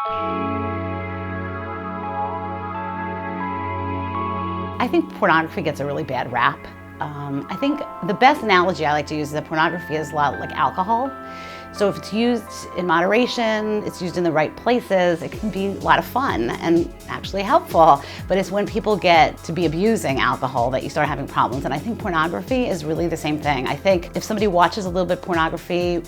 I think pornography gets a really bad rap. I think the best analogy I like to use is that pornography is a lot like alcohol. So if it's used in moderation, it's used in the right places, it can be a lot of fun and actually helpful. But it's when people get to be abusing alcohol that you start having problems. And I think pornography is really the same thing. I think if somebody watches a little bit of pornography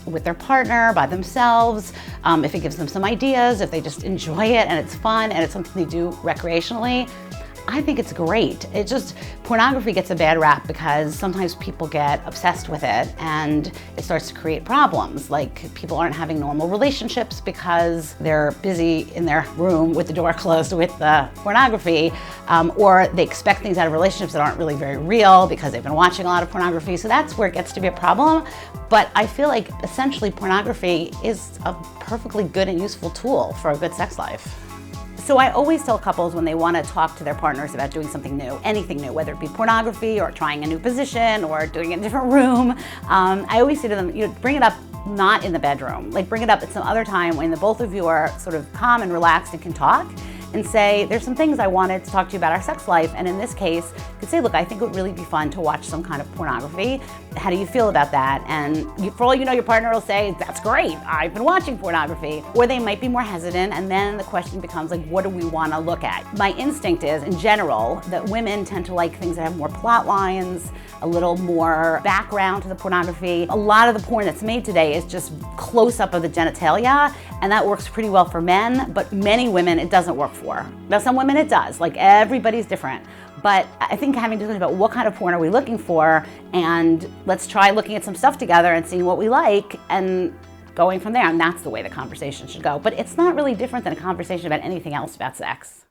with their partner, by themselves, if it gives them some ideas, if they just enjoy it and it's fun and it's something they do recreationally, I think it's great. Pornography gets a bad rap because sometimes people get obsessed with it and it starts to create problems. Like people aren't having normal relationships because they're busy in their room with the door closed with the pornography, or they expect things out of relationships that aren't really very real because they've been watching a lot of pornography. So that's where it gets to be a problem. But I feel like essentially pornography is a perfectly good and useful tool for a good sex life. So I always tell couples when they want to talk to their partners about doing something new, anything new, whether it be pornography or trying a new position or doing it in a different room, I always say to them, bring it up not in the bedroom. Like bring it up at some other time when the both of you are sort of calm and relaxed and can talk, and say, there's some things I wanted to talk to you about our sex life. And in this case, you could say, look, I think it would really be fun to watch some kind of pornography. How do you feel about that? And for all you know, your partner will say, that's great, I've been watching pornography. Or they might be more hesitant, and then the question becomes like, what do we want to look at? My instinct is, in general, that women tend to like things that have more plot lines, a little more background to the pornography. A lot of the porn that's made today is just close up of the genitalia, and that works pretty well for men, but many women it doesn't work for. Now some women it does, like everybody's different. But I think having discussions about what kind of porn are we looking for, and let's try looking at some stuff together and seeing what we like and going from there, and that's the way the conversation should go. But it's not really different than a conversation about anything else about sex.